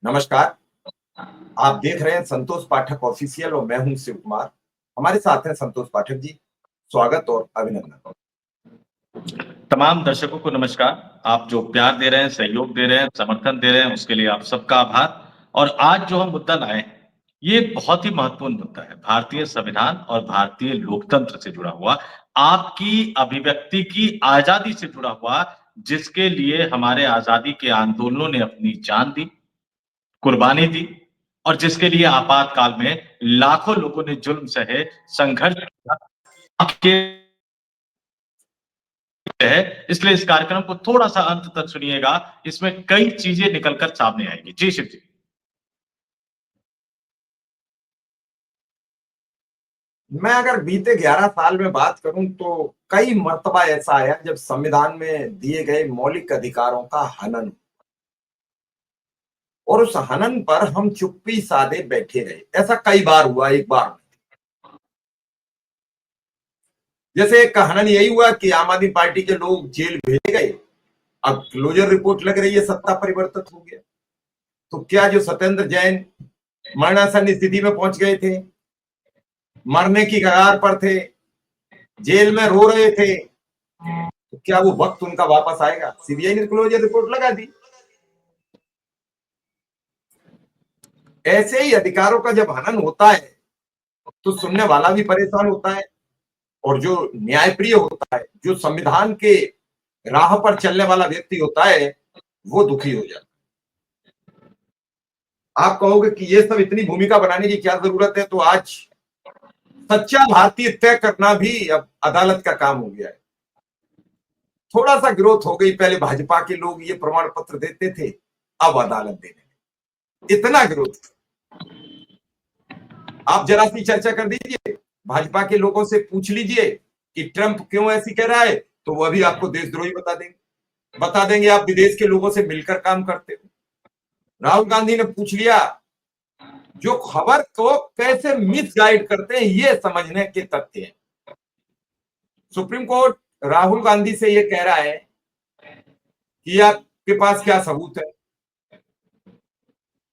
नमस्कार। आप देख रहे हैं संतोष पाठक ऑफिशियल और मैं हूं शिव कुमार। हमारे साथ हैं संतोष पाठक जी। स्वागत और अभिनंदन। तमाम दर्शकों को नमस्कार। आप जो प्यार दे रहे हैं, सहयोग दे रहे हैं, समर्थन दे रहे हैं, उसके लिए आप सबका आभार। और आज जो हम मुद्दा लाए हैं, ये बहुत ही महत्वपूर्ण मुद्दा है। भारतीय संविधान और भारतीय लोकतंत्र से जुड़ा हुआ, आपकी अभिव्यक्ति की आजादी से जुड़ा हुआ, जिसके लिए हमारे आजादी के आंदोलनों ने अपनी जान दी, कुर्बानी दी और जिसके लिए आपातकाल में लाखों लोगों ने जुल्म सहे, संघर्ष किया। आपके है, इसलिए इस कार्यक्रम को थोड़ा-सा अंत तक सुनिएगा, इसमें कई चीजें निकलकर सामने आएँगी। जी, शिव जी। मैं अगर बीते 11 साल में बात करूं तो कई मर्तबा ऐसा आया जब संविधान में दिए गए मौलिक अधिकारों का हनन और उस हनन पर हम चुप्पी साधे बैठे रहे। ऐसा कई बार हुआ, एक बार नहीं। जैसे एक हनन यही हुआ कि आम आदमी पार्टी के लोग जेल भेजे गए। अब क्लोजर रिपोर्ट लग रही है, सत्ता परिवर्तित हो गया। तो क्या जो सत्येंद्र जैन मरणासन स्थिति में पहुंच गए थे, मरने की कगार पर थे, जेल में रो रहे थे, तो क्या वो वक्त उनका वापस आएगा? सीबीआई ने क्लोजर रिपोर्ट लगा दी। ऐसे ही अधिकारों का जब हनन होता है तो सुनने वाला भी परेशान होता है और जो न्यायप्रिय होता है, जो संविधान के राह पर चलने वाला व्यक्ति होता है, वो दुखी हो जाता है। आप कहोगे कि ये सब इतनी भूमिका बनाने की क्या जरूरत है? तो आज सच्चा भारतीय तय करना भी अब अदालत का काम हो गया है। थोड़ा सा ग्रोथ हो गई। पहले भाजपा के लोग ये प्रमाण पत्र देते थे, अब अदालत देने। इतना ग्रोथ। आप जरा सी चर्चा कर दीजिए, भाजपा के लोगों से पूछ लीजिए कि ट्रंप क्यों ऐसी कह रहा है, तो वो अभी आपको देशद्रोही बता देंगे आप विदेश के लोगों से मिलकर काम करते हो। राहुल गांधी ने पूछ लिया। जो खबर को कैसे मिसगाइड करते हैं, ये समझने के तथ्य हैं। सुप्रीम कोर्ट राहुल गांधी से ये कह रहा है कि आपके पास क्या सबूत है,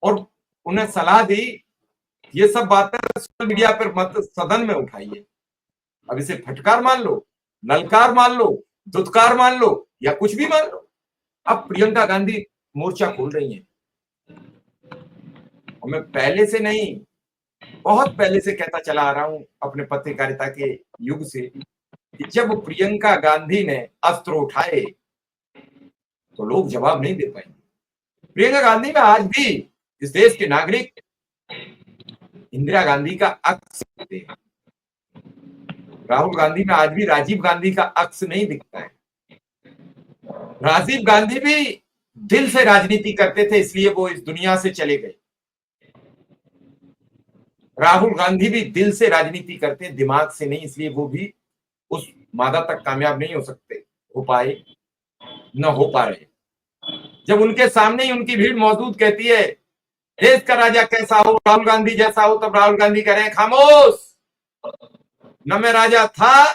और उन्हें सलाह दी ये सब बातें सोशल मीडिया पर मत सदन में उठाइए। अब इसे फटकार मान लो, ललकार मान लो, दुत्कार मान लो या कुछ भी मान लो। अब प्रियंका गांधी मोर्चा खोल रही है। और मैं पहले से नहीं, बहुत पहले से कहता चला आ रहा हूं अपने पत्रकारिता के युग से कि जब प्रियंका गांधी ने अस्त्र उठाए तो लोग जवाब नहीं दे पाएंगे। प्रियंका गांधी में आज भी इस देश के नागरिक इंदिरा गांधी का अक्स दिखते हैं। राहुल गांधी में आज भी राजीव गांधी का अक्स नहीं दिखता है। राजीव गांधी भी दिल से राजनीति करते थे, इसलिए वो इस दुनिया से चले गए। राहुल गांधी भी दिल से राजनीति करते हैं, दिमाग से नहीं, इसलिए वो भी उस मादा तक कामयाब नहीं हो पाए, न हो पा रहे। जब उनके सामने ही उनकी भीड़ मौजूद कहती है देश का राजा कैसा हो, राहुल गांधी जैसा हो, तब राहुल गांधी कह रहे हैं खामोश, न मैं राजा था,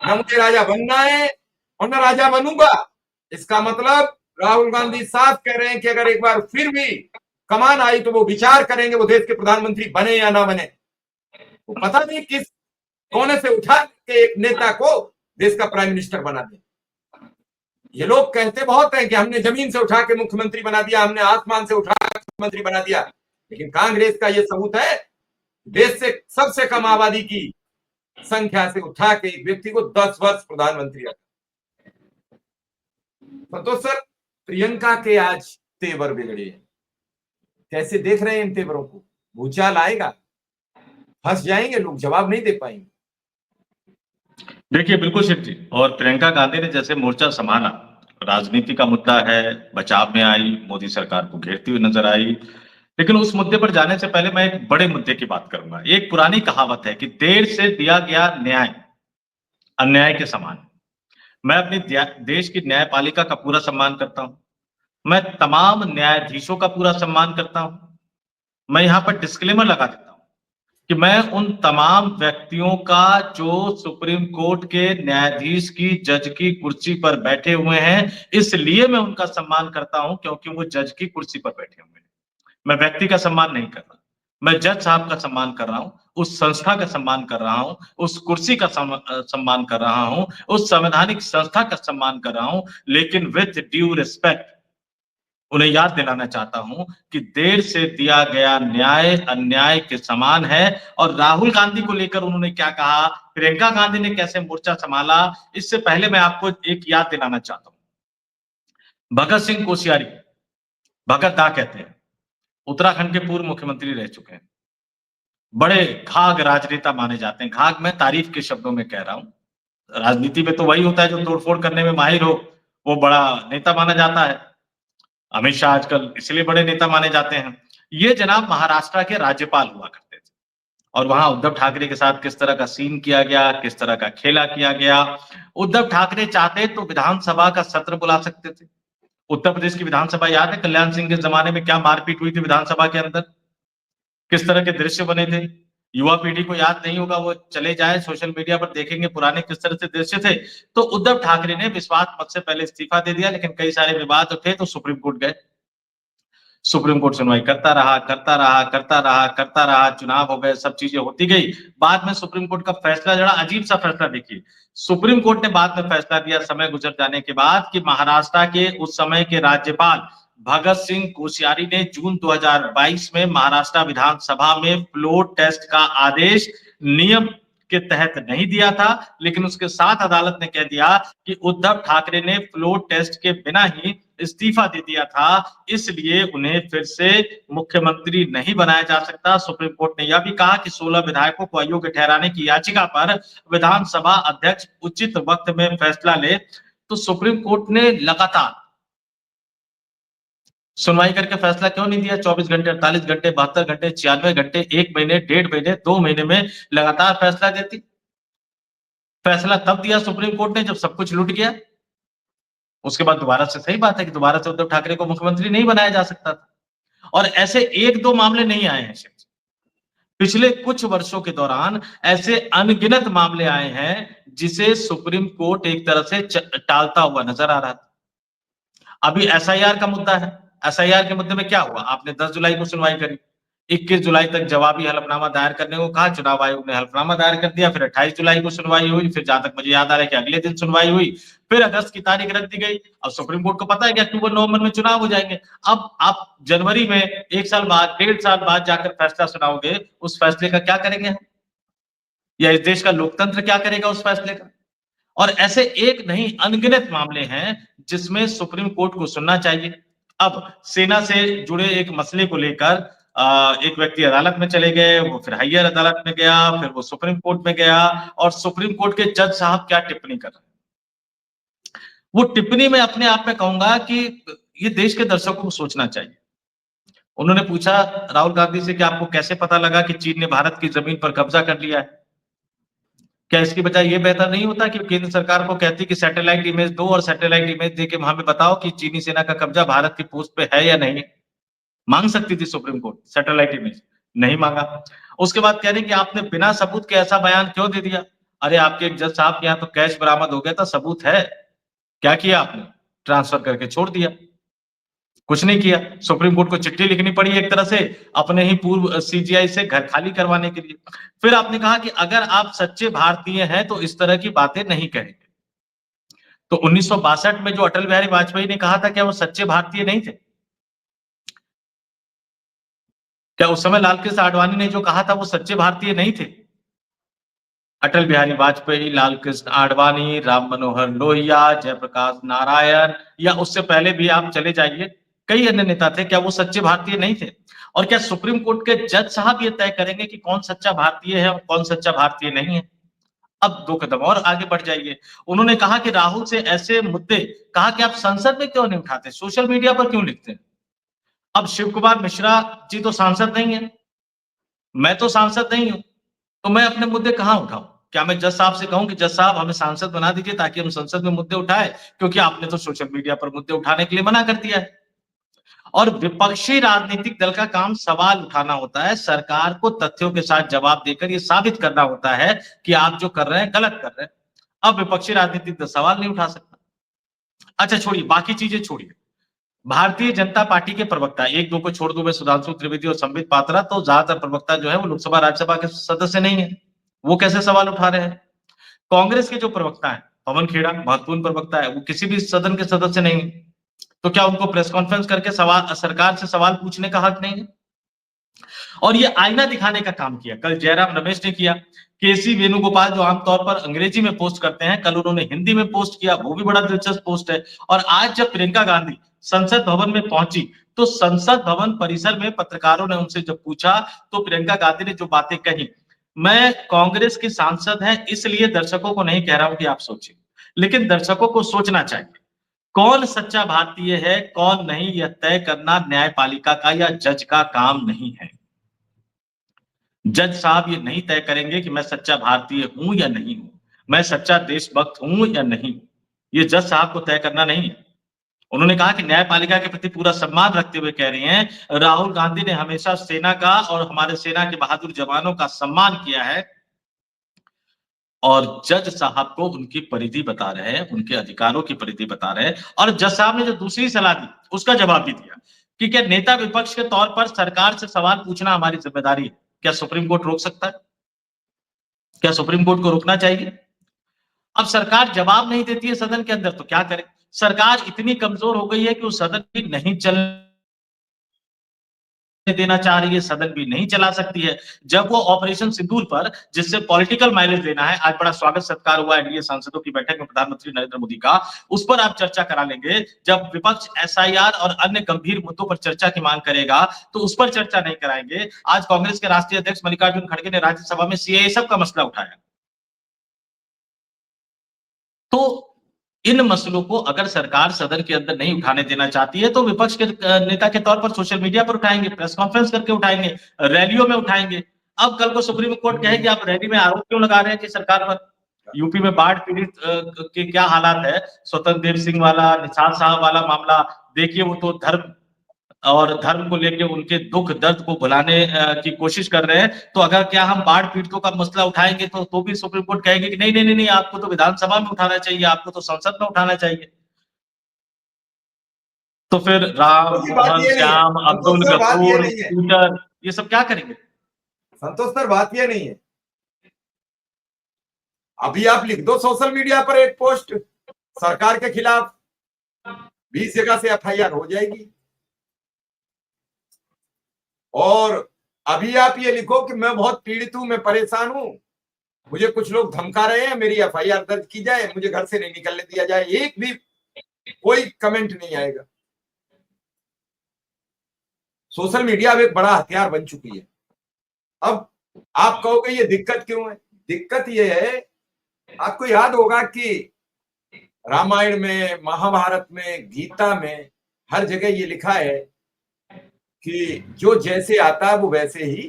न मुझे राजा बनना है और न राजा बनूंगा। इसका मतलब राहुल गांधी साफ कह रहे हैं कि अगर एक बार फिर भी कमान आई तो वो विचार करेंगे वो देश के प्रधानमंत्री बने या ना बने। वो पता नहीं किस कोने से उठा के एक नेता को देश का प्राइम मिनिस्टर बना दे। ये लोग कहते बहुत हैं कि हमने जमीन से उठा के मुख्यमंत्री बना दिया, हमने आसमान से उठा के मुख्यमंत्री बना दिया, लेकिन कांग्रेस का ये सबूत है देश से सबसे कम आबादी की संख्या से उठा के एक व्यक्ति को 10 वर्ष प्रधानमंत्री रखा। संतोष सर, प्रियंका के आज तेवर बिगड़े हैं, कैसे देख रहे हैं इन तेवरों को? भूचाल आएगा, फंस जाएंगे लोग, जवाब नहीं दे पाएंगे। देखिए, बिल्कुल शिव जी। और प्रियंका गांधी ने जैसे मोर्चा संभाला, राजनीति का मुद्दा है, बचाव में आई, मोदी सरकार को घेरती हुई नजर आई। लेकिन उस मुद्दे पर जाने से पहले मैं एक बड़े मुद्दे की बात करूंगा। एक पुरानी कहावत है कि देर से दिया गया न्याय अन्याय के समान। मैं अपनी देश की न्यायपालिका का पूरा सम्मान करता हूं। मैं तमाम न्यायाधीशों का पूरा सम्मान करता हूं। मैं यहां पर डिस्क्लेमर लगा देता हूं कि मैं उन तमाम व्यक्तियों का जो सुप्रीम कोर्ट के न्यायाधीश की, जज की कुर्सी पर बैठे हुए हैं, इसलिए मैं उनका सम्मान करता हूं क्योंकि वो जज की कुर्सी पर बैठे हुए हैं। मैं व्यक्ति का सम्मान नहीं कर रहा, मैं जज साहब का सम्मान कर रहा हूं, उस संस्था का सम्मान कर रहा हूं, उस कुर्सी का सम्मान कर रहा हूं, उस संवैधानिक संस्था का सम्मान कर रहा हूं, लेकिन विथ ड्यू रिस्पेक्ट उन्हें याद दिलाना चाहता हूं कि देर से दिया गया न्याय अन्याय के समान है। और राहुल गांधी को लेकर उन्होंने क्या कहा, प्रियंका गांधी ने कैसे मोर्चा संभाला, इससे पहले मैं आपको एक याद दिलाना चाहता हूं। भगत सिंह कोश्यारी, भगत दा कहते हैं, उत्तराखंड के पूर्व मुख्यमंत्री रह चुके हैं, बड़े घाघ राजनेता माने जाते हैं। घाघ मैं तारीफ के शब्दों में कह रहा हूं। राजनीति में तो वही होता है जो तोड़फोड़ करने में माहिर हो, वो बड़ा नेता माना जाता है। अमित शाह आजकल इसलिए बड़े नेता माने जाते हैं। ये जनाब महाराष्ट्र के राज्यपाल हुआ करते थे और वहां उद्धव ठाकरे के साथ किस तरह का सीन किया गया, किस तरह का खेला किया गया। उद्धव ठाकरे चाहते तो विधानसभा का सत्र बुला सकते थे। उत्तर प्रदेश की विधानसभा याद है कल्याण सिंह के जमाने में क्या मारपीट हुई थी विधानसभा के अंदर, किस तरह के दृश्य बने थे। युवा पीढ़ी को याद नहीं होगा, वो चले जाए सोशल मीडिया पर देखेंगे पुराने किस तरह से दृश्य थे। तो उद्धव ठाकरे ने विश्वास मत से पहले इस्तीफा दे दिया, लेकिन कई सारे विवाद उठे तो सुप्रीम कोर्ट गए। सुप्रीम कोर्ट सुनवाई करता रहा, करता रहा, करता रहा, करता रहा, चुनाव हो गए, सब चीजें होती गई। बाद में सुप्रीम कोर्ट का फैसला जरा अजीब सा फैसला देखिए। सुप्रीम कोर्ट ने बाद में फैसला दिया समय गुजर जाने के बाद कि महाराष्ट्र के उस समय के राज्यपाल भगत सिंह कोश्यारी ने जून 2022 में महाराष्ट्र विधानसभा में फ्लोर टेस्ट का आदेश नियम के तहत नहीं दिया था, लेकिन उसके साथ अदालत ने कह दिया कि उद्धव ठाकरे ने फ्लोर टेस्ट के बिना ही इस्तीफा दे दिया था, इसलिए उन्हें फिर से मुख्यमंत्री नहीं बनाया जा सकता। सुप्रीम कोर्ट ने यह भी कहा कि 16 विधायकों को अयोग्य ठहराने की याचिका पर विधानसभा अध्यक्ष उचित वक्त में फैसला ले। तो सुप्रीम कोर्ट ने लगातार सुनवाई करके फैसला क्यों नहीं दिया? 24 घंटे, 48 घंटे, 72 घंटे, 96 घंटे, 1 महीने, 1.5 महीने, 2 महीने में लगातार फैसला देती। फैसला तब दिया सुप्रीम कोर्ट ने जब सब कुछ लूट गया। उसके बाद दोबारा से, सही बात है कि दोबारा से उद्धव ठाकरे को मुख्यमंत्री नहीं बनाया जा सकता था। और ऐसे 1-2 मामले नहीं आए हैं। पिछले कुछ वर्षों के दौरान ऐसे अनगिनत मामले आए हैं जिसे सुप्रीम कोर्ट एक तरह से टालता हुआ नजर आ रहा था। अभी एसआईआर का मुद्दा है। एसआईआर के मुद्दे में क्या हुआ? आपने 10 जुलाई को सुनवाई करी, 21 जुलाई तक जवाबी हलफनामा दायर करने को कहा, चुनाव आयोग ने हलफनामा दायर कर दिया, फिर 28 जुलाई को सुनवाई हुई, फिर जहां तक मुझे याद आ रहा है कि अगले दिन सुनवाई हुई, फिर अगस्त की तारीख रख दी गई। अब सुप्रीम कोर्ट को पता है कि अक्टूबर नवंबर में चुनाव हो जाएंगे। अब आप जनवरी में 1 साल बाद, 1.5 साल बाद जाकर फैसला सुनाओगे, उस फैसले का क्या करेंगे हम? या इस देश का लोकतंत्र क्या करेगा उस फैसले का? और ऐसे एक नहीं अनगिनत मामले हैं जिसमें सुप्रीम कोर्ट को सुनना चाहिए। अब सेना से जुड़े एक मसले को लेकर एक व्यक्ति अदालत में चले गए, वो फिर हायर अदालत में गया, फिर वो सुप्रीम कोर्ट में गया, और सुप्रीम कोर्ट के जज साहब क्या टिप्पणी कर रहे हैं। वो टिप्पणी में अपने आप में कहूंगा कि ये देश के दर्शकों को सोचना चाहिए। उन्होंने पूछा राहुल गांधी से कि आपको कैसे पता लगा कि चीन ने भारत की जमीन पर कब्जा कर लिया है? क्या इसकी बजाय ये बेहतर नहीं होता कि केंद्र सरकार को कहती कि सैटेलाइट इमेज दो और सैटेलाइट इमेज देके हमें बताओ कि चीनी सेना का कब्जा भारत की पोस्ट पे है या नहीं? मांग सकती थी सुप्रीम कोर्ट सैटेलाइट इमेज, नहीं मांगा। उसके बाद कह रहे कि आपने बिना सबूत के ऐसा बयान क्यों दे दिया? अरे आपके एक जज साहब के यहाँ तो कैश बरामद हो गया था, सबूत है। क्या किया आपने? ट्रांसफर करके छोड़ दिया, कुछ नहीं किया। सुप्रीम कोर्ट को चिट्ठी लिखनी पड़ी एक तरह से अपने ही पूर्व सीजीआई से घर खाली करवाने के लिए। फिर आपने कहा कि अगर आप सच्चे भारतीय हैं तो इस तरह की बातें नहीं कहेंगे। तो 1962 में जो अटल बिहारी वाजपेयी ने कहा था, क्या वो सच्चे भारतीय नहीं थे? क्या उस समय लाल कृष्ण आडवाणी ने जो कहा था वो सच्चे भारतीय नहीं थे? अटल बिहारी वाजपेयी, लाल कृष्ण आडवाणी, राम मनोहर लोहिया, जयप्रकाश नारायण, या उससे पहले भी आप चले जाइए, कई अन्य नेता थे, क्या वो सच्चे भारतीय नहीं थे? और क्या सुप्रीम कोर्ट के जज साहब ये तय करेंगे कि कौन सच्चा भारतीय है और कौन सच्चा भारतीय नहीं है? अब 2 कदम और आगे बढ़ जाइए। उन्होंने कहा कि राहुल से ऐसे मुद्दे, कहा कि आप संसद में क्यों नहीं उठाते, सोशल मीडिया पर क्यों लिखते हैं? अब शिव कुमार मिश्रा जी तो सांसद नहीं है, मैं तो सांसद नहीं हूं, तो मैं अपने मुद्दे कहां उठाऊं? क्या मैं जज साहब से कहूं कि जज साहब हमें सांसद बना दीजिए ताकि हम संसद में मुद्दे उठाएं, क्योंकि आपने तो सोशल मीडिया पर मुद्दे उठाने के लिए मना कर दिया है। और विपक्षी राजनीतिक दल का काम सवाल उठाना होता है, सरकार को तथ्यों के साथ जवाब देकर ये साबित करना होता है कि आप जो कर रहे हैं गलत कर रहे हैं। अब विपक्षी राजनीतिक दल सवाल नहीं उठा सकता। अच्छा छोड़िए, बाकी चीजें छोड़िए, भारतीय जनता पार्टी के प्रवक्ता, एक दो को छोड़ दो, मैं सुधांशु त्रिवेदी और संबित पात्रा, तो ज्यादातर प्रवक्ता जो है वो लोकसभा राज्यसभा के सदस्य नहीं है। वो कैसे सवाल उठा रहे हैं? कांग्रेस के जो प्रवक्ता है पवन खेड़ा, महत्वपूर्ण प्रवक्ता है, वो किसी भी सदन के सदस्य नहीं है। तो क्या उनको प्रेस कॉन्फ्रेंस करके सवाल सरकार से सवाल पूछने का हक नहीं है? और ये आईना दिखाने का काम किया कल जयराम रमेश ने किया। केसी वेणुगोपाल जो आमतौर पर अंग्रेजी में पोस्ट करते हैं, कल उन्होंने हिंदी में पोस्ट किया, वो भी बड़ा दिलचस्प पोस्ट है। और आज जब प्रियंका गांधी संसद भवन में पहुंची, तो संसद भवन परिसर में पत्रकारों ने उनसे जब पूछा, तो प्रियंका गांधी ने जो बातें कही, मैं कांग्रेस की सांसद है इसलिए दर्शकों को नहीं कह रहा हूं कि आप सोचिए, लेकिन दर्शकों को सोचना चाहिए। कौन सच्चा भारतीय है कौन नहीं, यह तय करना न्यायपालिका का या जज का काम नहीं है। जज साहब ये नहीं तय करेंगे कि मैं सच्चा भारतीय हूं या नहीं हूं, मैं सच्चा देशभक्त हूं या नहीं हूं, ये जज साहब को तय करना नहीं है। उन्होंने कहा कि न्यायपालिका के प्रति पूरा सम्मान रखते हुए कह रही हैं, राहुल गांधी ने हमेशा सेना का और हमारे सेना के बहादुर जवानों का सम्मान किया है, और जज साहब को उनकी परिधि बता रहे हैं, उनके अधिकारों की परिधि बता रहे हैं। और जज साहब ने जो दूसरी सलाह दी उसका जवाब भी दिया कि क्या नेता विपक्ष के तौर पर सरकार से सवाल पूछना हमारी जिम्मेदारी है, क्या सुप्रीम कोर्ट रोक सकता है, क्या सुप्रीम कोर्ट को रोकना चाहिए? अब सरकार जवाब नहीं देती है सदन के अंदर तो क्या करे? सरकार इतनी कमजोर हो गई है कि वो सदन भी नहीं चलने देना चाह रही है, सदन भी नहीं चला सकती है। जब वो ऑपरेशन सिंदूर पर, जिससे पॉलिटिकल माइलेज लेना है, आज बड़ा स्वागत सत्कार हुआ एनडीए सांसदों की बैठक में प्रधानमंत्री नरेंद्र मोदी का, उस पर आप चर्चा करा लेंगे। जब विपक्ष एसआईआर और अन्य गंभीर मुद्दों पर चर्चा की मांग करेगा तो उस पर चर्चा नहीं कराएंगे। आज कांग्रेस के राष्ट्रीय अध्यक्ष मल्लिकार्जुन खड़गे ने राज्यसभा में सीएए सब का मसला उठाया। तो इन मसलों को अगर सरकार सदन के अंदर नहीं उठाने देना चाहती है, तो विपक्ष के नेता के तौर पर सोशल मीडिया पर उठाएंगे, प्रेस कॉन्फ्रेंस करके उठाएंगे, रैलियों में उठाएंगे। अब कल को सुप्रीम कोर्ट कहे कि आप रैली में आरोप क्यों लगा रहे हैं कि सरकार पर? यूपी में बाढ़ पीड़ित के क्या हालात है, स्वतंत्र देव सिंह वाला, निषाद साहब वाला मामला देखिए, वो तो धर्म को लेके उनके दुख दर्द को भुलाने की कोशिश कर रहे हैं। तो अगर क्या हम बाढ़ पीड़ितों का मसला उठाएंगे तो भी सुप्रीम कोर्ट कहेगी कि नहीं नहीं नहीं, आपको तो विधानसभा में उठाना चाहिए, आपको तो संसद में उठाना चाहिए। तो फिर राम, तो ये बात मोहन, ये नहीं है श्याम, संतोष अब्दुल सर, बात ये गफूर, नहीं है पीटर, ये सब क्या करेंगे? संतोष सर, बात ये नहीं है। अभी आप लिख दो सोशल मीडिया पर एक पोस्ट सरकार के खिलाफ, 20 जगह से एफआईआर हो जाएगी। और अभी आप ये लिखो कि मैं बहुत पीड़ित हूं, मैं परेशान हूं, मुझे कुछ लोग धमका रहे हैं, मेरी एफआईआर दर्ज की जाए, मुझे घर से नहीं निकलने दिया जाए, एक भी कोई कमेंट नहीं आएगा। सोशल मीडिया अब एक बड़ा हथियार बन चुकी है। अब आप कहोगे ये दिक्कत क्यों है? दिक्कत ये है, आपको याद होगा कि रामायण में, महाभारत में, गीता में हर जगह ये लिखा है कि जो जैसे आता है वो वैसे ही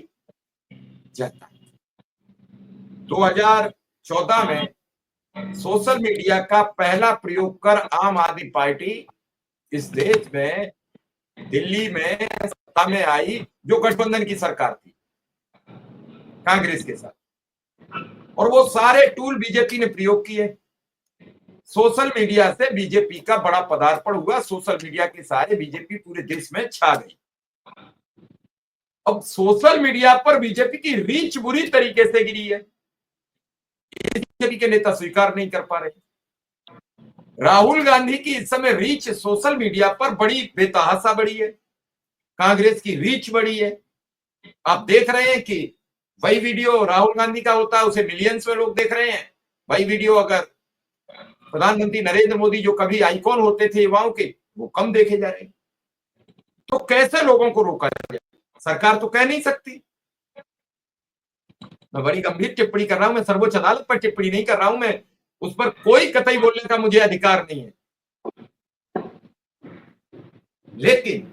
जाता है। 2014 में सोशल मीडिया का पहला प्रयोग कर आम आदमी पार्टी इस देश में, दिल्ली में सत्ता में आई, जो गठबंधन की सरकार थी कांग्रेस के साथ, और वो सारे टूल बीजेपी ने प्रयोग किए। सोशल मीडिया से बीजेपी का बड़ा पदार्पण हुआ, सोशल मीडिया के सहारे बीजेपी पूरे देश में छा गई। अब सोशल मीडिया पर बीजेपी की रीच बुरी तरीके से गिरी है, बीजेपी के नेता स्वीकार नहीं कर पा रहे। राहुल गांधी की इस समय रीच सोशल मीडिया पर बड़ी बेतहाशा बढ़ी है, कांग्रेस की रीच बढ़ी है। आप देख रहे हैं कि वही वीडियो राहुल गांधी का होता है, उसे मिलियंस में लोग देख रहे हैं। वही वीडियो अगर प्रधानमंत्री नरेंद्र मोदी, जो कभी आइकॉन होते थे युवाओं के, वो कम देखे जा रहे हैं। तो कैसे लोगों को रोका जाए? सरकार तो कह नहीं सकती। मैं बड़ी गंभीर टिप्पणी कर रहा हूं, मैं सर्वोच्च अदालत पर टिप्पणी नहीं कर रहा हूं, मैं उस पर कोई कतई बोलने का मुझे अधिकार नहीं है। लेकिन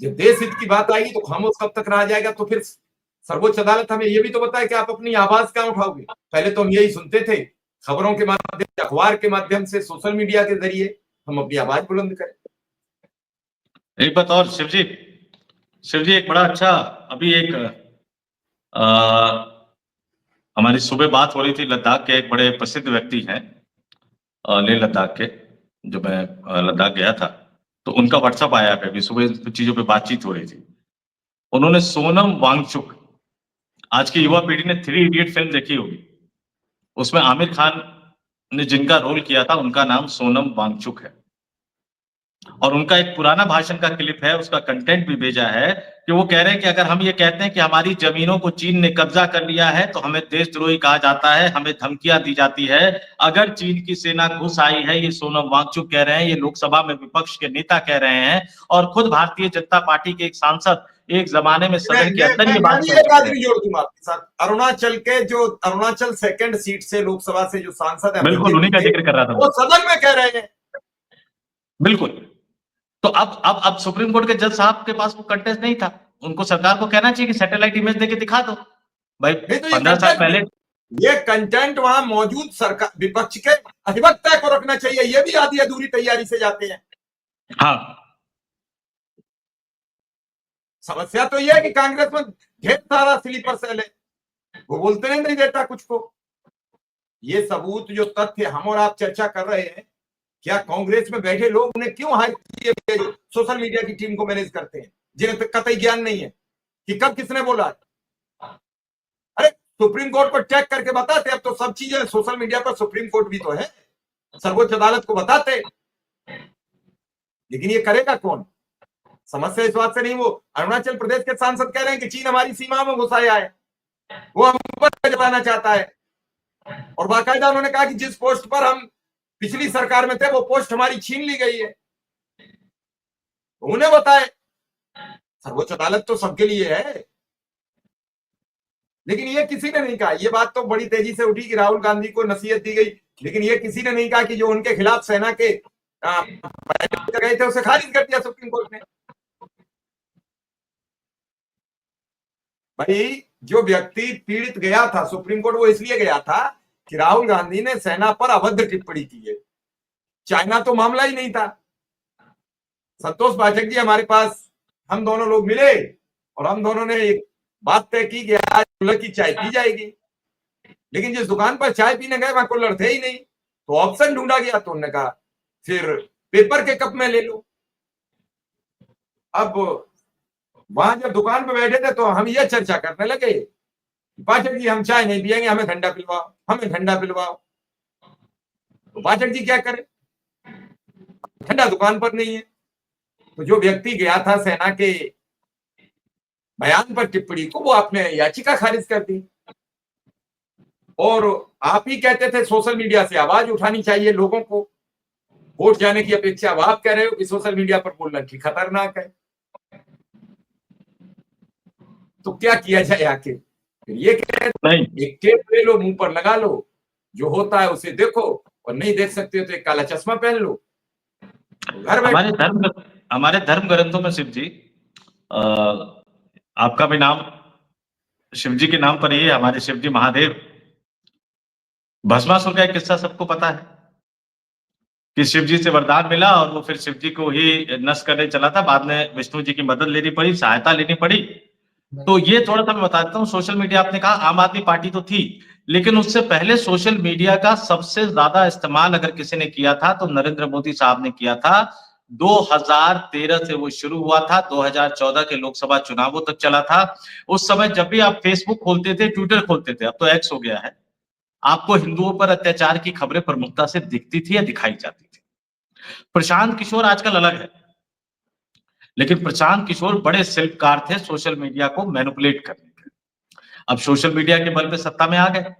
जब देश हित की बात आएगी तो खामोश कब तक रहा जाएगा? तो फिर सर्वोच्च अदालत हमें यह भी तो बताए कि आप अपनी आवाज कहां उठाओगे। पहले तो हम यही सुनते थे, खबरों के माध्यम से, अखबार के माध्यम से, सोशल मीडिया के जरिए हम अपनी आवाज बुलंद करें। एक बात और शिव जी, एक बड़ा अच्छा, अभी एक हमारी सुबह बात हो रही थी, लद्दाख के एक बड़े प्रसिद्ध व्यक्ति हैं, लेह लद्दाख के, जो मैं लद्दाख गया था, तो उनका व्हाट्सएप आया है, अभी सुबह इन चीजों पे बातचीत हो रही थी। उन्होंने सोनम वांगचुक, आज की युवा पीढ़ी ने थ्री इडियट फिल्म देखी होगी, उसमें आमिर खान ने जिनका रोल किया था उनका नाम सोनम वांगचुक है। और उनका एक पुराना भाषण का क्लिप है, उसका कंटेंट भी भेजा है कि वो कह रहे हैं कि अगर हम ये कहते हैं कि हमारी जमीनों को चीन ने कब्जा कर लिया है तो हमें देशद्रोही कहा जाता है, हमें धमकियां दी जाती है। अगर चीन की सेना घुस आई है, ये सोनम वांगचुक कह रहे हैं, ये लोकसभा में विपक्ष के नेता कह रहे हैं, और खुद भारतीय जनता पार्टी के एक सांसद एक जमाने में सदन के अंदर ये बात मैं एक आदमी जोड़ दूंगा आपके साथ, अरुणाचल सेकंड सीट से लोकसभा से जो सांसद है, बिल्कुल उन्हीं का जिक्र कर रहा था, वो सदन में कह रहे हैं। बिल्कुल। तो अब सुप्रीम कोर्ट के जज साहब के पास वो कंटेस्ट नहीं था, उनको सरकार को कहना चाहिए कि सैटेलाइट इमेज देके दिखा दो भाई। 15 साल पहले ये कंटेंट वहां मौजूद सरकार विपक्ष के अधिवक्ता को रखना चाहिए, ये भी आधी अधूरी तैयारी से जाते हैं। हाँ, समस्या तो यह है कि कांग्रेस में ढेर सारा स्लीपर सेल है, वो बोलते नहीं देता कुछ को। ये सबूत जो तथ्य हम और आप चर्चा कर रहे हैं, क्या कांग्रेस में बैठे लोग उन्हें क्यों हायर किए, जो सोशल मीडिया की टीम को मैनेज करते हैं, जिन्हें तक कतई ज्ञान नहीं है कि कब किसने बोला। अरे सुप्रीम कोर्ट को चेक करके बताते, अब तो सब चीजें सोशल मीडिया पर, सुप्रीम कोर्ट भी तो है, सर्वोच्च अदालत को बताते, लेकिन ये करेगा कौन? समस्या इस बात से नहीं, वो अरुणाचल प्रदेश के सांसद कह रहे हैं कि चीन हमारी सीमा में घुस आया है, वो हम पर जताना चाहता है, और बाकायदा उन्होंने कहा कि जिस पोस्ट पर हम पिछली सरकार में थे वो पोस्ट हमारी छीन ली गई है, उन्हें बताए। सर्वोच्च अदालत तो सबके लिए है, लेकिन ये किसी ने नहीं कहा। ये बात तो बड़ी तेजी से उठी कि राहुल गांधी को नसीहत दी गई, लेकिन ये किसी ने नहीं कहा कि जो उनके खिलाफ सेना के गए थे उसे खारिज कर दिया सुप्रीम कोर्ट ने। भाई जो व्यक्ति पीड़ित गया था सुप्रीम कोर्ट, वो इसलिए गया था कि राहुल गांधी ने सेना पर अभद्र टिप्पणी की है। चाइना तो मामला ही नहीं था। संतोष पाठक जी हमारे पास, हम दोनों लोग मिले और हम दोनों ने एक बात तय की कि आज कुल्हड़ की चाय पी जाएगी, लेकिन जिस दुकान पर चाय पीने गए वहां कुल्हड़ थे ही नहीं, तो ऑप्शन ढूंढा गया, तो उन्होंने कहा फिर पेपर के कप में ले लो। अब वहां जब दुकान पर बैठे थे तो हम ये चर्चा करने लगे, पाठक जी हम चाय नहीं पिएंगे, हमें ठंडा पिलवाओ, हमें ठंडा पिलवाओ। तो पाठक जी क्या करें, ठंडा दुकान पर नहीं है। तो जो व्यक्ति गया था सेना के बयान पर टिप्पणी को, वो आपने याचिका खारिज कर दी, और आप ही कहते थे सोशल मीडिया से आवाज उठानी चाहिए लोगों को, वोट जाने की अपेक्षा। अब आप कह रहे हो कि सोशल मीडिया पर बोलना ठीक खतरनाक है। तो क्या किया जाए आखिर? ये नहीं, एक टेप ले लो, मुंह पर लगा लो, जो होता है उसे देखो, और नहीं देख सकते हो तो एक काला चश्मा पहन लो, घर बैठो। हमारे धर्म ग्रंथों में शिव जी, आपका भी नाम शिव जी के नाम पर ही है, हमारे शिव जी महादेव। भस्मासुर का एक किस्सा सबको पता है कि शिव जी से वरदान मिला और वो फिर शिव जी को ही नष्ट करने चला था, बाद में विष्णु जी की मदद लेनी पड़ी, सहायता लेनी पड़ी। तो ये थोड़ा सा मैं बता देता हूँ। सोशल मीडिया, आपने कहा आम आदमी पार्टी तो थी, लेकिन उससे पहले सोशल मीडिया का सबसे ज्यादा इस्तेमाल अगर किसी ने किया था तो नरेंद्र मोदी साहब ने किया था। 2013 से वो शुरू हुआ था, 2014 के लोकसभा चुनावों तक चला था। उस समय जब भी आप फेसबुक खोलते थे, ट्विटर खोलते थे, अब तो एक्स हो गया है, आपको हिंदुओं पर अत्याचार की खबरें प्रमुखता से दिखती थी या दिखाई जाती थी। प्रशांत किशोर आजकल अलग है, लेकिन प्रशांत किशोर बड़े शिल्पकार थे सोशल मीडिया को मैनिपुलेट करने के। अब सोशल मीडिया के बल पे सत्ता में आ गए।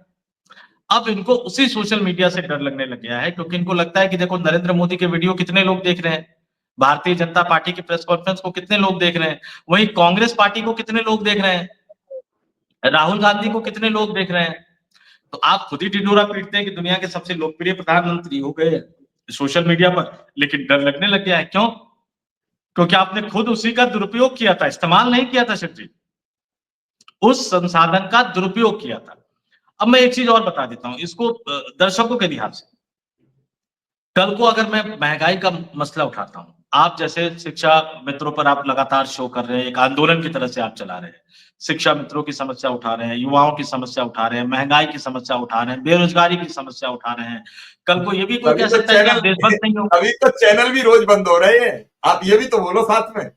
अब इनको उसी सोशल मीडिया से डर लगने लग गया है, क्योंकि इनको लगता है कि देखो नरेंद्र मोदी के वीडियो कितने लोग देख रहे हैं, भारतीय जनता पार्टी की प्रेस कॉन्फ्रेंस को कितने लोग देख रहे हैं, वहीं कांग्रेस पार्टी को कितने लोग देख रहे हैं, राहुल गांधी को कितने लोग देख रहे हैं। तो आप खुद ही ढिंढोरा पीटते हैं कि दुनिया के सबसे लोकप्रिय प्रधानमंत्री हो गए सोशल मीडिया पर, लेकिन डर लगने लग गया है। क्यों? क्योंकि आपने खुद उसी का दुरुपयोग किया था, इस्तेमाल नहीं किया था शिव जी, उस संसाधन का दुरुपयोग किया था। अब मैं एक चीज और बता देता हूं इसको दर्शकों के लिहाज से। कल को अगर मैं महंगाई का मसला उठाता हूं आप जैसे शिक्षा मित्रों पर आप लगातार शो कर रहे हैं, एक आंदोलन की तरह से आप चला रहे हैं। शिक्षा मित्रों की समस्या उठा रहे हैं, युवाओं की समस्या उठा रहे हैं, महँगाई की समस्या उठा रहे हैं, बेरोज़गारी की समस्या उठा रहे हैं। कल को ये भी कोई तभी कह तो सकता है कि चैनल आप देशभक्त नहीं हो। तभी तो चैनल भी रोज बंद हो रहे हैं। आप ये भी तो बोलो साथ में।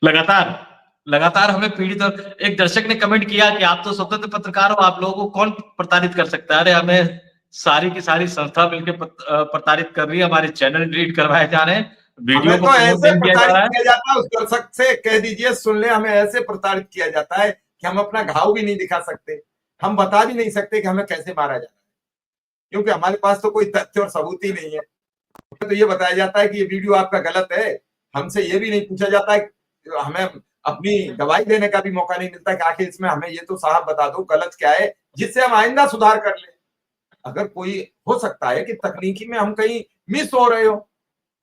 लगातार लगातार हमें पीड़ित और एक दर्शक ने कमेंट किया कि आप तो स्वतंत्र पत्रकार हो, आप लोगों को कौन प्रताड़ित कर सकता है? अरे हमें सारी की सारी संस्था मिलके प्रताड़ित कर रही है, हमारे चैनल डिलीट करवाए जा रहे हैं, वीडियो हमें को तो प्रमोट ऐसे नहीं किया जा प्रताड़ित रहा है। किया जाता है, उस दर्शक से कह दीजिए सुन ले, हमें ऐसे प्रताड़ित किया जाता है कि हम अपना घाव भी नहीं दिखा सकते, हम बता भी नहीं सकते कि हमें कैसे मारा जा रहा है, क्योंकि हमारे पास तो कोई तथ्य और सबूत ही नहीं है। तो ये बताया जाता है कि ये वीडियो आपका गलत है, हमसे ये भी नहीं पूछा जाता है, हमें अपनी गवाही देने का भी मौका नहीं मिलता कि आखिर इसमें हमें ये तो साहब बता दो गलत क्या है, जिससे हम आइंदा सुधार कर ले। अगर कोई हो सकता है कि तकनीकी में हम कहीं मिस हो रहे हो,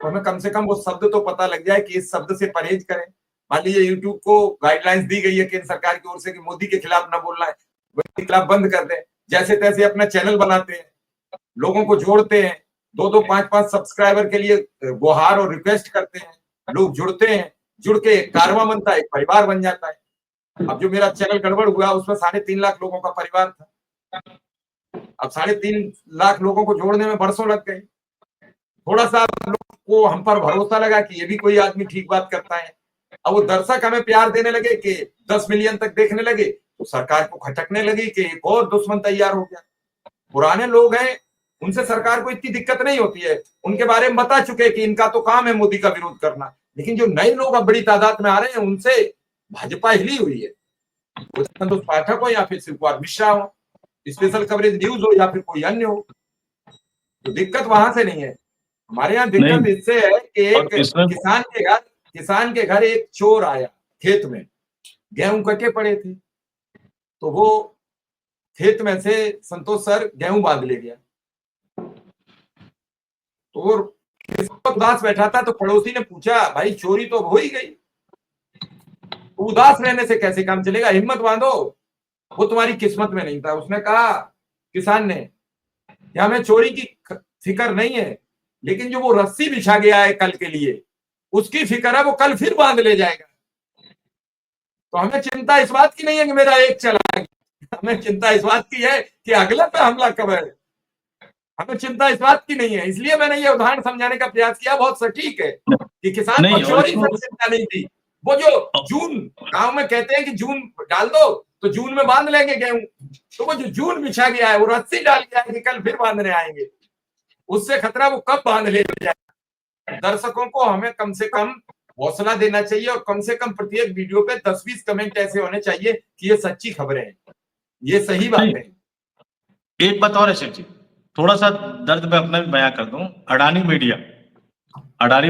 तो हमें कम से कम वो शब्द तो पता लग जाए कि इस शब्द से परहेज करें। मान लीजिए यूट्यूब को गाइडलाइंस दी गई है केंद्र सरकार की ओर से कि मोदी के खिलाफ ना बोलना है, के खिलाफ बंद कर दें। जैसे तैसे अपना चैनल बनाते हैं, लोगों को जोड़ते हैं, 2-2 5-5 सब्सक्राइबर के लिए गुहार और रिक्वेस्ट करते हैं, लोग जुड़ते हैं, जुड़ के एक कारवां बनता है, एक परिवार बन जाता है। अब जो मेरा चैनल गड़बड़ हुआ उसमें 3.5 लाख लोगों का परिवार था। अब 3.5 लाख लोगों को जोड़ने में बरसों लग गए। थोड़ा सा लोगों को हम पर भरोसा लगा कि ये भी कोई आदमी ठीक बात करता है। अब वो दर्शक हमें प्यार देने लगे कि 10 मिलियन तक देखने लगे, तो सरकार को खटकने लगी कि एक और दुश्मन तैयार हो गया। पुराने लोग हैं, उनसे सरकार को इतनी दिक्कत नहीं होती है, उनके बारे में बता चुके कि इनका तो काम है मोदी का विरोध करना। लेकिन जो नए लोग अब बड़ी तादाद में आ रहे हैं, उनसे भाजपा हिली हुई है। वो संतोष पाठक हो या फिर शिव कुमार मिश्रा हो, स्पेशल कवरेज न्यूज हो या फिर कोई अन्य हो, तो दिक्कत वहां से नहीं है। हमारे यहाँ नहीं, दिक्कत इससे है कि एक और इसमें किसान के घर एक चोर आया, खेत में गेहूं कटे पड़े थे, तो वो खेत में से संतोष सर गेहूं बांध ले गया। तो वो उदास बैठा था, तो पड़ोसी ने पूछा भाई चोरी तो हो ही गई, तो उदास रहने से कैसे काम चलेगा, हिम्मत बांधो, वो तुम्हारी किस्मत में नहीं था। उसने कहा किसान ने कि हमें चोरी की फिक्र नहीं है, लेकिन जो वो रस्सी बिछा गया है कल के लिए, उसकी फिक्र है, वो कल फिर बांध ले जाएगा। तो हमें चिंता इस बात की नहीं है कि मेरा एक चला गया, हमें चिंता इस बात की है कि अगले पे हमला कब है। हमें चिंता इस बात की नहीं है। इसलिए मैंने ये उदाहरण समझाने का प्रयास किया, बहुत सटीक है कि किसान को नहीं, और चोरी से चिंता नहीं थी। वो जो जून गांव में कहते हैं कि जून डाल दो तो जून में बांध लेंगे गेहूं, तो वो जो जून बिछा गया है, वो रस्सी डाल गया है कि कल फिर बांधने आएंगे, उससे खतरा वो कब बांध ले जाए। दर्शकों को हमें कम से कम हौसला देना चाहिए और कम से कम प्रत्येक वीडियो पे 10-20 कमेंट ऐसे होने चाहिए कि ये सच्ची खबरें हैं, ये सही बातें हैं। एक बात और है शिव जी, थोड़ा सा दर्द मैं अपना भी बयां कर दूं। अडानी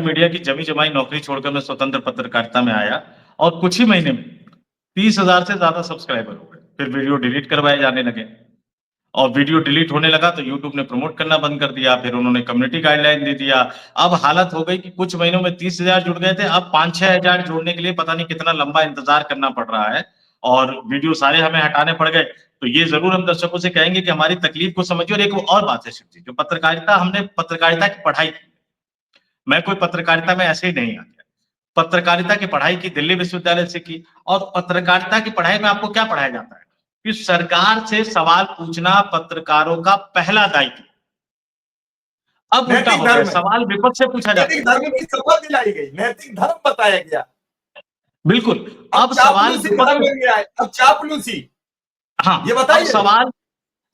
मीडिया की जमी जमाई नौकरी छोड़कर मैं स्वतंत्र पत्रकारिता में आया और कुछ ही महीने में 30,000 से ज्यादा सब्सक्राइबर हो गए। फिर वीडियो डिलीट करवाए जाने लगे और वीडियो डिलीट होने लगा तो यूट्यूब ने प्रमोट करना बंद कर दिया, फिर उन्होंने कम्युनिटी गाइडलाइन दे दिया। अब हालत हो गई कि कुछ महीनों में 30,000 जुड़ गए थे, अब 5-6 हजार जोड़ने के लिए पता नहीं कितना लंबा इंतजार करना पड़ रहा है और वीडियो सारे हमें हटाने पड़ गए। तो ये जरूर हम दर्शकों से कहेंगे कि हमारी तकलीफ को समझिए। और एक और बात है शिव जी, जो हमने पत्रकारिता की पढ़ाई की, मैं कोई पत्रकारिता में ऐसे ही नहीं आ गया। पत्रकारिता की पढ़ाई की दिल्ली विश्वविद्यालय से की और पत्रकारिता की पढ़ाई में आपको क्या पढ़ाया जाता है कि सरकार से सवाल पूछना पत्रकारों का पहला दायित्व। अब उल्टा नैतिक हो गया, धर्म है, सवाल विपक्ष से पूछा जाता नैतिक है। धर्म की शपथ दिलाई गई, नैतिक धर्म बताया गया। बिल्कुल। अब अब सवाल चापलूसी धर्म विपक्ष, बन गया है, अब चापलूसी। ये हाँ, अब बताइए।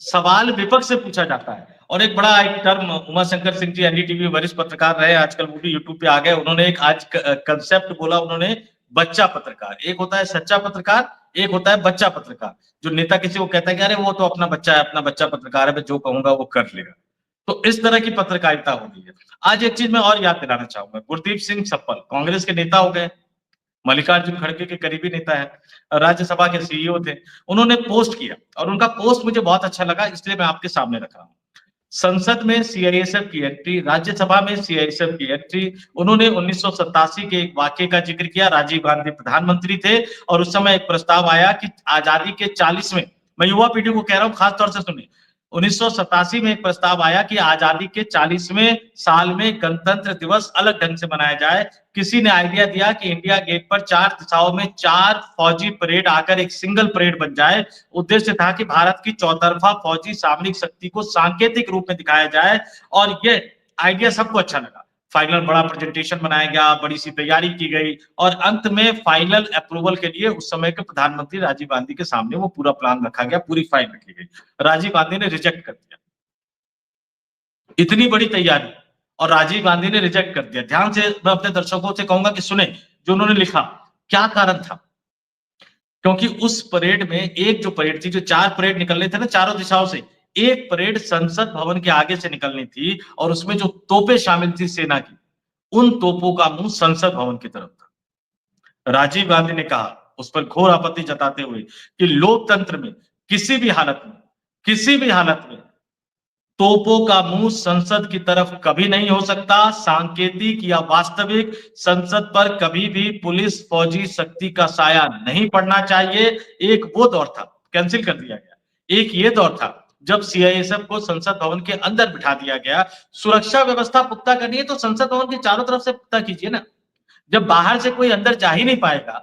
सवाल विपक्ष से पूछा जाता है। और एक बड़ा एक टर्म उमाशंकर सिंह जी एनडीटीवी वरिष्ठ पत्रकार रहे, आजकल वो भी यूट्यूब पे आ गए, उन्होंने एक आज कंसेप्ट बोला उन्होंने, बच्चा पत्रकार। एक होता है सच्चा पत्रकार, एक होता है बच्चा पत्रकार। जो नेता किसी को कहता है कि अरे वो तो अपना बच्चा है, अपना बच्चा पत्रकार है, मैं जो कहूंगा वो कर लेगा। तो इस तरह की पत्रकारिता हो गई है। आज एक चीज मैं और याद दिलाना चाहूंगा, गुरदीप सिंह सप्पल कांग्रेस के नेता हो गए, मल्लिकार्जुन खड़गे के करीबी नेता है, राज्यसभा के सीईओ थे। उन्होंने पोस्ट किया और उनका पोस्ट मुझे बहुत अच्छा लगा, इसलिए मैं आपके सामने रख रहा हूं। संसद में सीआईएसएफ की एंट्री, राज्यसभा में सीआईएसएफ की एंट्री। उन्होंने 1987 के एक वाक्य का जिक्र किया, राजीव गांधी प्रधानमंत्री थे और उस समय एक प्रस्ताव आया कि आजादी के 40वें, मैं युवा पीढ़ी को कह रहा हूं खास तौर से सुनिए, 1987 में एक प्रस्ताव आया कि आजादी के 40वें साल में गणतंत्र दिवस अलग ढंग से मनाया जाए। किसी ने आइडिया दिया कि इंडिया गेट पर 4 दिशाओं में 4 फौजी परेड आकर एक सिंगल परेड बन जाए। उद्देश्य था कि भारत की चौतरफा फौजी सामरिक शक्ति को सांकेतिक रूप में दिखाया जाए और ये आइडिया सबको अच्छा लगा। फाइनल बड़ा प्रेजेंटेशन बनाया गया, बड़ी सी तैयारी की गई और अंत में फाइनल अप्रूवल के लिए उस समय के प्रधानमंत्री राजीव गांधी के सामने वो पूरा प्लान रखा गया, पूरी फाइल रखी गई। राजीव गांधी ने रिजेक्ट कर दिया। इतनी बड़ी तैयारी और राजीव गांधी ने रिजेक्ट कर दिया। ध्यान से मैं अपने दर्शकों से कहूंगा कि सुने जो उन्होंने लिखा, क्या कारण था। क्योंकि उस परेड में एक जो परेड थी, जो 4 परेड निकलने थे ना चारों दिशाओं से, एक परेड संसद भवन के आगे से निकलनी थी और उसमें जो तोपें शामिल थी सेना की, उन तोपों का मुंह संसद भवन की तरफ था। राजीव गांधी ने कहा, उस पर घोर आपत्ति जताते हुए, कि लोकतंत्र में किसी भी हालत में तोपों का मुंह संसद की तरफ कभी नहीं हो सकता। सांकेतिक या वास्तविक संसद पर कभी भी पुलिस फौजी शक्ति का साया नहीं पड़ना चाहिए। एक वो दौर था, कैंसिल कर दिया गया। एक ये दौर था जब सीआईएसएफ को संसद भवन के अंदर बिठा दिया गया। सुरक्षा व्यवस्था पुख्ता करनी है तो संसद भवन के चारों तरफ से पुख्ता कीजिए ना। जब बाहर से कोई अंदर जा ही नहीं पाएगा,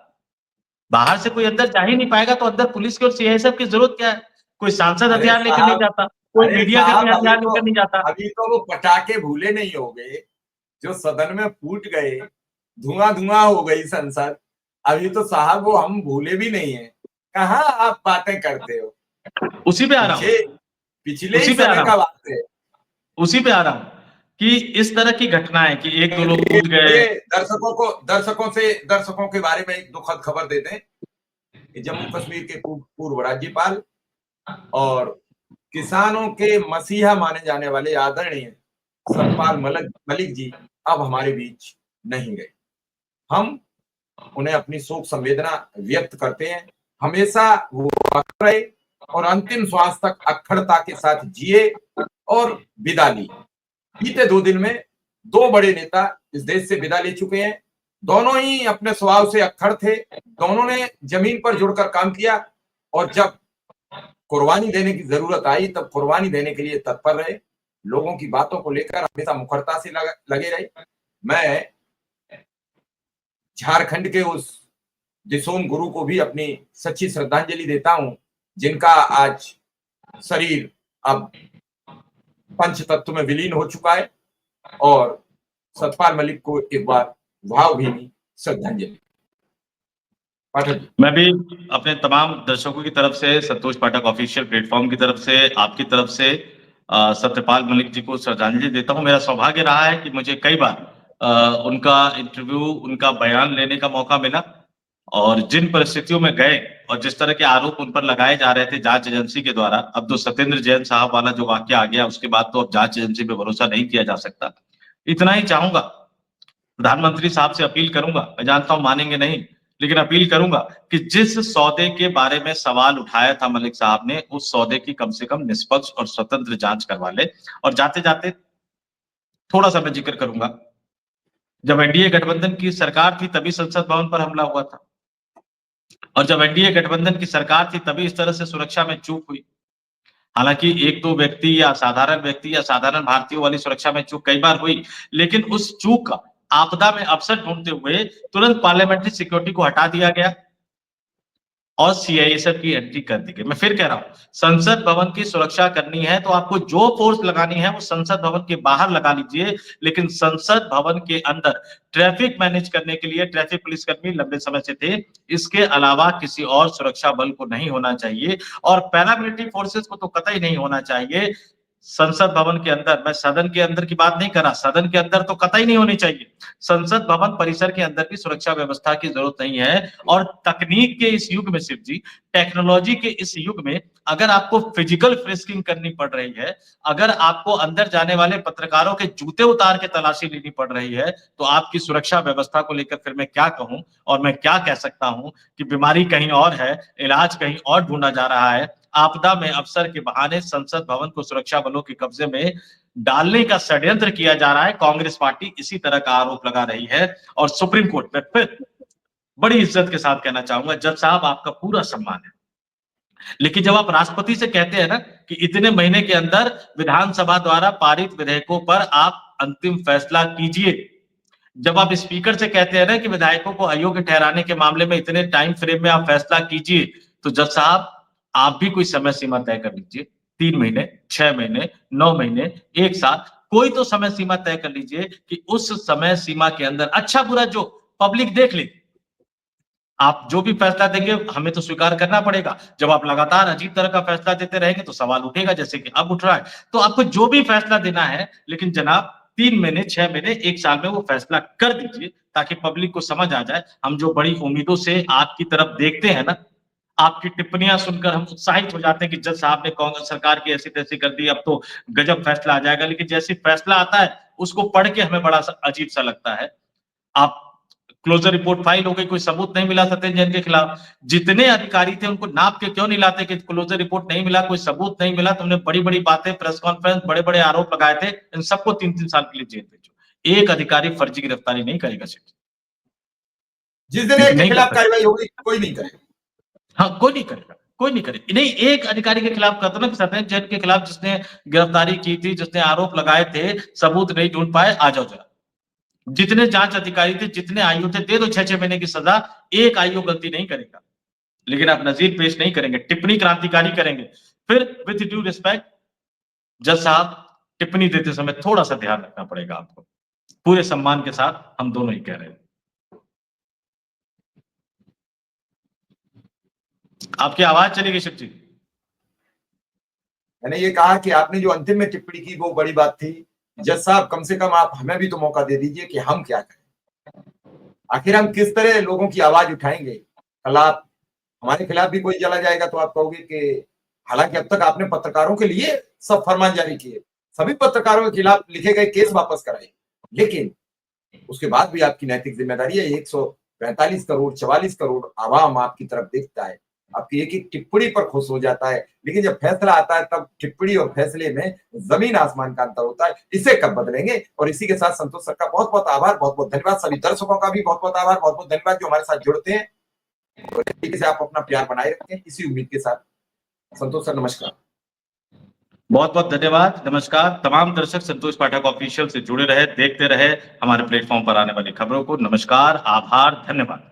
तो अंदर पुलिस की और सीआईएसएफ की जरूरत क्या है। कोई सांसद अरे हथियार लेकर नहीं साहब, जाता, कोई अरे मीडिया साहब, कर्मी हथियार लेकर नहीं जाता। अभी तो वो पटाखे भूले नहीं हो गए जो सदन में फूट गए, धुआं धुआं हो गई संसद। अभी तो साहब वो हम भूले भी नहीं है। कहाँ आप बातें करते हो? उसी पे आ रहा हूं, पिछले ही उसी पे आ समय रहा का हूं, बात है। उसी पे आ रहा हूं कि इस तरह की घटनाएं कि एक दो लोग ये कूद गए। दर्शकों के बारे में एक दुखद खबर देते हैं कि जम्मू कश्मीर के पूर्व राज्यपाल और किसानों के मसीहा माने जाने वाले आदरणीय सतपाल मलिक जी अब हमारे बीच नहीं गए। हम उन्हें अपनी शोक संवेदना व्यक्त करते हैं। हमेशा वो अखड़ रहे और अंतिम श्वास तक अखड़ता के साथ जिए और विदा ली। बीते 2 दिन में 2 बड़े नेता इस देश से विदा ले चुके हैं। दोनों ही अपने स्वभाव से अक्खड़ थे। दोनों ने जमीन पर जुड़कर काम किया और जब कुर्बानी देने की जरूरत आई तब कुर्बानी देने के लिए तत्पर रहे। लोगों की बातों को लेकर हमेशा मुखरता से लगे रहे। मैं झारखंड के उस दिसोम गुरु को भी अपनी सच्ची श्रद्धांजलि देता हूं, जिनका आज शरीर अब पंच तत्व में विलीन हो चुका है। और सतपाल मलिक को एक बार भावभीनी श्रद्धांजलि। पाठक, मैं भी अपने तमाम दर्शकों की तरफ से, संतोष पाठक ऑफिशियल प्लेटफॉर्म की तरफ से, आपकी तरफ से सत्यपाल मलिक जी को श्रद्धांजलि देता हूं। मेरा सौभाग्य रहा है कि मुझे कई बार उनका इंटरव्यू, उनका बयान लेने का मौका मिला और जिन परिस्थितियों में गए और जिस तरह के आरोप उन पर लगाए जा रहे थे जांच एजेंसी के द्वारा, अब तो सत्येंद्र जैन साहब वाला जो वाक्य आ गया उसके बाद तो अब जांच एजेंसी पे भरोसा नहीं किया जा सकता। इतना ही चाहूंगा, प्रधानमंत्री साहब से अपील करूंगा, मैं जानता हूं मानेंगे नहीं, लेकिन अपील करूंगा कि जिस सौदे के बारे में सवाल उठाया था मलिक साहब ने, उस सौदे की कम से कम निष्पक्ष और स्वतंत्र जांच करवा ले। और जाते जाते थोड़ा सा मैं जिक्र करूंगा, जब एनडीए गठबंधन की सरकार थी तभी संसद भवन पर हमला हुआ था और जब एनडीए गठबंधन की सरकार थी तभी इस तरह से सुरक्षा में चूक हुई। हालांकि एक दो व्यक्ति या साधारण भारतीयों वाली सुरक्षा में चूक कई बार हुई, लेकिन उस चूक का आपदा में अवसर ढूंढते हुए तुरंत पार्लियामेंट्री सिक्योरिटी को हटा दिया गया और सीआईएसएफ की एंट्री कर दी गई। मैं फिर कह रहा हूं, संसद भवन की सुरक्षा करनी है तो आपको जो फोर्स लगानी है वो संसद भवन के बाहर लगा लीजिए, लेकिन संसद भवन के अंदर ट्रैफिक मैनेज करने के लिए ट्रैफिक पुलिसकर्मी लंबे समय से थे। इसके अलावा किसी और सुरक्षा बल को नहीं होना चाहिए और पैरामिलिट्री फोर्सेस को तो कतई नहीं होना चाहिए। संसद भवन के अंदर, मैं सदन के अंदर की बात नहीं कर रहा, सदन के अंदर तो कतई नहीं होनी चाहिए। संसद भवन परिसर के अंदर भी सुरक्षा व्यवस्था की जरूरत नहीं है। और तकनीक के इस युग में, शिव जी, टेक्नोलॉजी के इस युग में अगर आपको फिजिकल फ्रिस्किंग करनी पड़ रही है, अगर आपको अंदर जाने वाले पत्रकारों के जूते उतार के तलाशी लेनी पड़ रही है, तो आपकी सुरक्षा व्यवस्था को लेकर फिर मैं क्या कहूं और मैं क्या कह सकता हूं कि बीमारी कहीं और है, इलाज कहीं और ढूंढा जा रहा है। आपदा में अवसर के बहाने संसद भवन को सुरक्षा बलों के कब्जे में डालने का षड्यंत्र किया जा रहा है। कांग्रेस पार्टी इसी तरह का आरोप लगा रही है और सुप्रीम कोर्ट में फिर बड़ी इज्जत के साथ कहना चाहूंगा, जज साहब आपका पूरा सम्मान है, लेकिन जब आप राष्ट्रपति से कहते हैं ना कि इतने महीने के अंदर विधानसभा द्वारा पारित विधेयकों पर आप अंतिम फैसला कीजिए, जब आप स्पीकर से कहते हैं ना कि विधायकों को अयोग्य ठहराने के मामले में इतने टाइम फ्रेम में आप फैसला कीजिए, तो जज साहब आप भी कोई समय सीमा तय कर लीजिए। 3 महीने, 6 महीने, 9 महीने, 1 साल, कोई तो समय सीमा तय कर लीजिए कि उस समय सीमा के अंदर अच्छा बुरा जो पब्लिक देख ले, आप जो भी फैसला देंगे हमें तो स्वीकार करना पड़ेगा। जब आप लगातार अजीब तरह का फैसला देते रहेंगे तो सवाल उठेगा, जैसे कि अब उठ रहा है। तो आपको जो भी फैसला देना है, लेकिन जनाब 3 महीने, 6 महीने, 1 साल में वो फैसला कर दीजिए, ताकि पब्लिक को समझ आ जाए। हम जो बड़ी उम्मीदों से आपकी तरफ देखते हैं ना, आपकी टिप्पणियां सुनकर हम उत्साहित हो जाते हैं कि जज साहब ने कांग्रेस सरकार की ऐसी तैसी कर दी, अब तो गजब फैसला आ जाएगा। लेकिन जैसे फैसला आता है, उसको पढ़ के हमें बड़ा अजीब सा लगता है। आप क्लोजर रिपोर्ट फाइल हो गई, कोई सबूत नहीं मिला सत्येंद्र जैन के खिलाफ। जितने अधिकारी थे उनको नाप के क्यों नहीं लाते कि क्लोजर रिपोर्ट नहीं मिला, कोई सबूत नहीं मिला, तुमने बड़ी-बड़ी बातें, प्रेस कॉन्फ्रेंस, बड़े-बड़े आरोप लगाए थे, इन सबको 3-3 साल के लिए जेल भेजो। एक अधिकारी फर्जी गिरफ्तारी नहीं करेगा सिर्फ, जिस दिन क्योंकि एक के नहीं कर खिलाफ सकता। कार्रवाई होगी कोई नहीं करेगा। हाँ, कोई नहीं करेगा, कोई नहीं करेगा। नहीं, एक अधिकारी के खिलाफ कहते ना कि सत्येंद्र जैन के खिलाफ जिसने गिरफ्तारी की थी, जिसने आरोप लगाए थे, सबूत नहीं ढूंढ पाए, आ जाओ जरा। जितने जांच अधिकारी थे, जितने आईओ थे, दे दो 6-6 महीने की सजा, एक आईओ गलती नहीं करेगा। लेकिन आप नजीर पेश नहीं करेंगे, टिप्पणी क्रांतिकारी करेंगे। फिर विथ ड्यू रिस्पेक्ट जज साहब, टिप्पणी देते समय थोड़ा सा ध्यान रखना पड़ेगा आपको। पूरे सम्मान के साथ हम दोनों ही कह रहे हैं। आपकी आवाज चली गई शिव जी। मैंने ये कहा कि आपने जो अंतिम में टिप्पणी की वो बड़ी बात थी। जज साहब कम से कम आप हमें भी तो मौका दे दीजिए कि हम क्या करें, आखिर हम किस तरह लोगों की आवाज उठाएंगे। कल आप हमारे खिलाफ भी कोई चला जाएगा तो आप कहोगे कि हालांकि अब तक आपने पत्रकारों के लिए सब फरमान जारी किए, सभी पत्रकारों के खिलाफ लिखे गए केस वापस कराए, लेकिन उसके बाद भी आपकी नैतिक जिम्मेदारी है। 145 करोड़ 44 करोड़ आवाम आपकी तरफ देखता है, आपकी एक एक टिप्पणी पर खुश हो जाता है, लेकिन जब फैसला आता है तब टिप्पणी और फैसले में जमीन आसमान का अंतर होता है। इसे कब बदलेंगे। और इसी के साथ संतोष सर का बहुत बहुत आभार, बहुत बहुत धन्यवाद। सभी दर्शकों का भी बहुत बहुत आभार, बहुत बहुत धन्यवाद जो हमारे साथ जुड़ते हैं। और इस तरीके से आप अपना प्यार बनाए रखें, इसी उम्मीद के साथ संतोष सर नमस्कार। बहुत बहुत धन्यवाद, नमस्कार। तमाम दर्शक संतोष पाठक ऑफिशियल से जुड़े रहे, देखते रहे हमारे प्लेटफॉर्म पर आने वाली खबरों को। नमस्कार, आभार, धन्यवाद।